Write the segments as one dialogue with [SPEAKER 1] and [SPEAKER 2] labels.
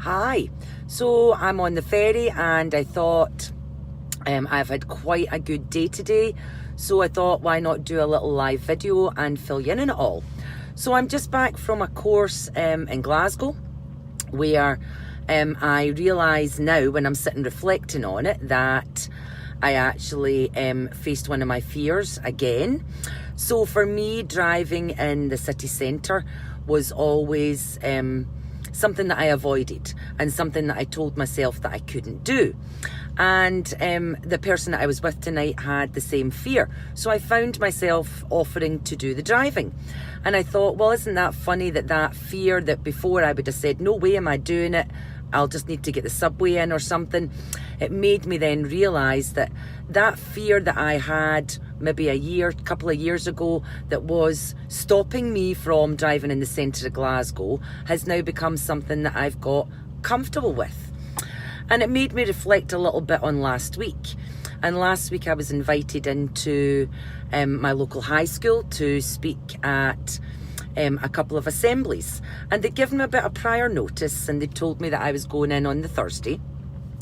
[SPEAKER 1] Hi. So I'm on the ferry and I thought I've had quite a good day today. So I thought, why not do a little live video and fill you in on it all. So I'm just back from a course in Glasgow where I realise now when I'm sitting reflecting on it that I actually faced one of my fears again. So for me, driving in the city centre was always something that I avoided and something that I told myself that I couldn't do. And the person that I was with tonight had the same fear. So I found myself offering to do the driving. And I thought, well, isn't that funny that fear that before I would have said, no way am I doing it, I'll just need to get the subway in or something. It made me then realise that fear that I had maybe couple of years ago that was stopping me from driving in the centre of Glasgow has now become something that I've got comfortable with. And it made me reflect a little bit on last week. And last week I was invited into my local high school to speak at a couple of assemblies. And they'd given me a bit of prior notice and they told me that I was going in on the Thursday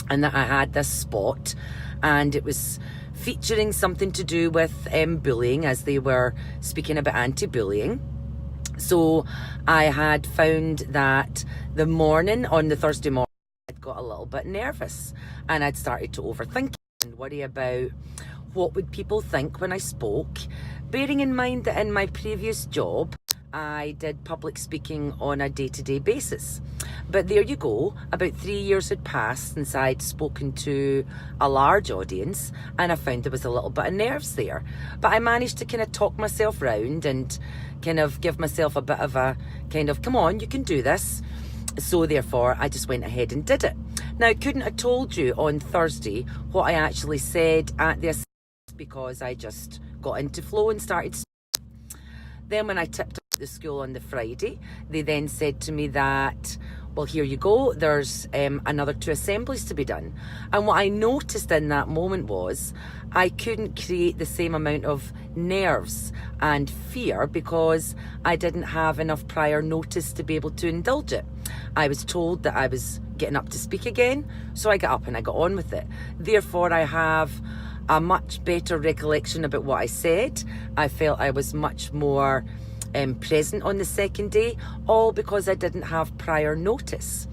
[SPEAKER 1] and that I had this spot and it was featuring something to do with bullying, as they were speaking about anti-bullying. So I had found that the morning on the Thursday morning I'd got a little bit nervous and I'd started to overthink and worry about what would people think when I spoke, bearing in mind that in my previous job I did public speaking on a day-to-day basis. But there you go, about 3 years had passed since I'd spoken to a large audience and I found there was a little bit of nerves there. But I managed to kind of talk myself round and kind of give myself a bit of a kind of, come on, you can do this. So therefore, I just went ahead and did it. Now, I couldn't have told you on Thursday what I actually said at the assembly because I just got into flow and started. Then when I tipped up the school on the Friday, they then said to me that, well, here you go, there's another 2 assemblies to be done. And what I noticed in that moment was I couldn't create the same amount of nerves and fear because I didn't have enough prior notice to be able to indulge it. I was told that I was getting up to speak again, so I got up and I got on with it. Therefore, I have a much better recollection about what I said. I felt I was much more present on the second day, all because I didn't have prior notice.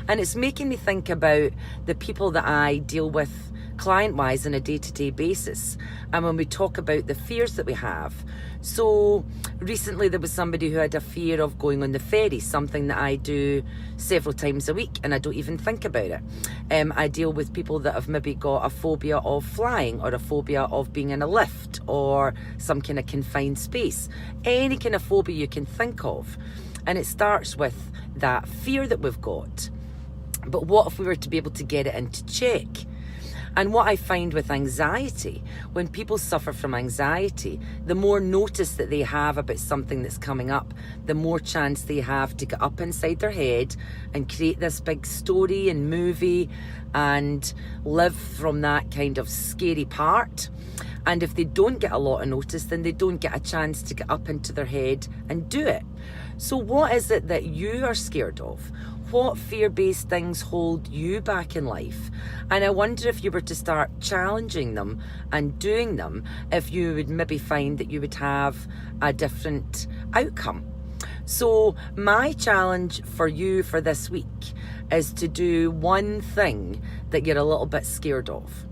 [SPEAKER 1] And it's making me think about the people that I deal with client-wise on a day-to-day basis, and when we talk about the fears that we have. So recently there was somebody who had a fear of going on the ferry, something that I do several times a week and I don't even think about it. I deal with people that have maybe got a phobia of flying or a phobia of being in a lift or some kind of confined space, any kind of phobia you can think of. And it starts with that fear that we've got. But what if we were to be able to get it into check? And what I find with anxiety, when people suffer from anxiety, the more notice that they have about something that's coming up, the more chance they have to get up inside their head and create this big story and movie and live from that kind of scary part. And if they don't get a lot of notice, then they don't get a chance to get up into their head and do it. So what is it that you are scared of? What fear-based things hold you back in life? And I wonder if you were to start challenging them and doing them, if you would maybe find that you would have a different outcome. So my challenge for you for this week is to do one thing that you're a little bit scared of.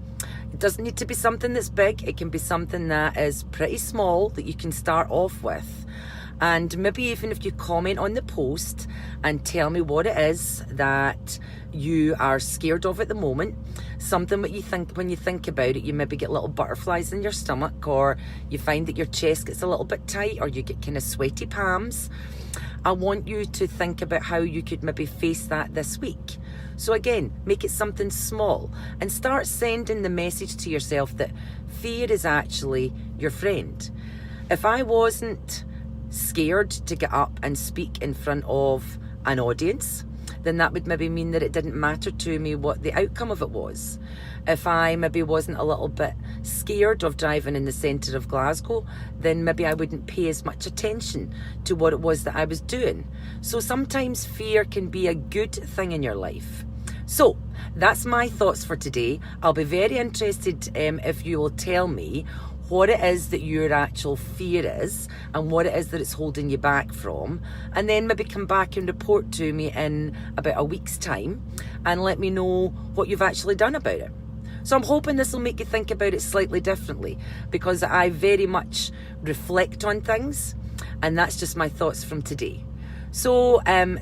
[SPEAKER 1] It doesn't need to be something that's big. It can be something that is pretty small that you can start off with. And maybe even if you comment on the post and tell me what it is that you are scared of at the moment, something that you think when you think about it, you maybe get little butterflies in your stomach, or you find that your chest gets a little bit tight, or you get kind of sweaty palms. I want you to think about how you could maybe face that this week. So again, make it something small and start sending the message to yourself that fear is actually your friend. If I wasn't scared to get up and speak in front of an audience, then that would maybe mean that it didn't matter to me what the outcome of it was. If I maybe wasn't a little bit scared of driving in the centre of Glasgow, then maybe I wouldn't pay as much attention to what it was that I was doing. So sometimes fear can be a good thing in your life. So that's my thoughts for today. I'll be very interested if you will tell me what it is that your actual fear is and what it is that it's holding you back from, and then maybe come back and report to me in about a week's time and let me know what you've actually done about it. So I'm hoping this will make you think about it slightly differently, because I very much reflect on things, and that's just my thoughts from today. So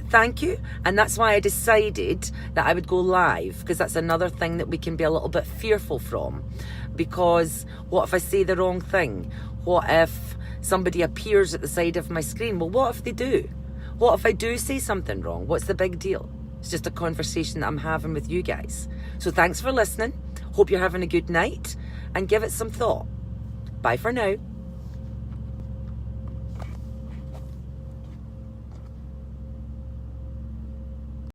[SPEAKER 1] thank you, and that's why I decided that I would go live, because that's another thing that we can be a little bit fearful from. Because what if I say the wrong thing? What if somebody appears at the side of my screen? Well, what if they do? What if I do say something wrong? What's the big deal? It's just a conversation that I'm having with you guys. So thanks for listening. Hope you're having a good night, and give it some thought. Bye for now.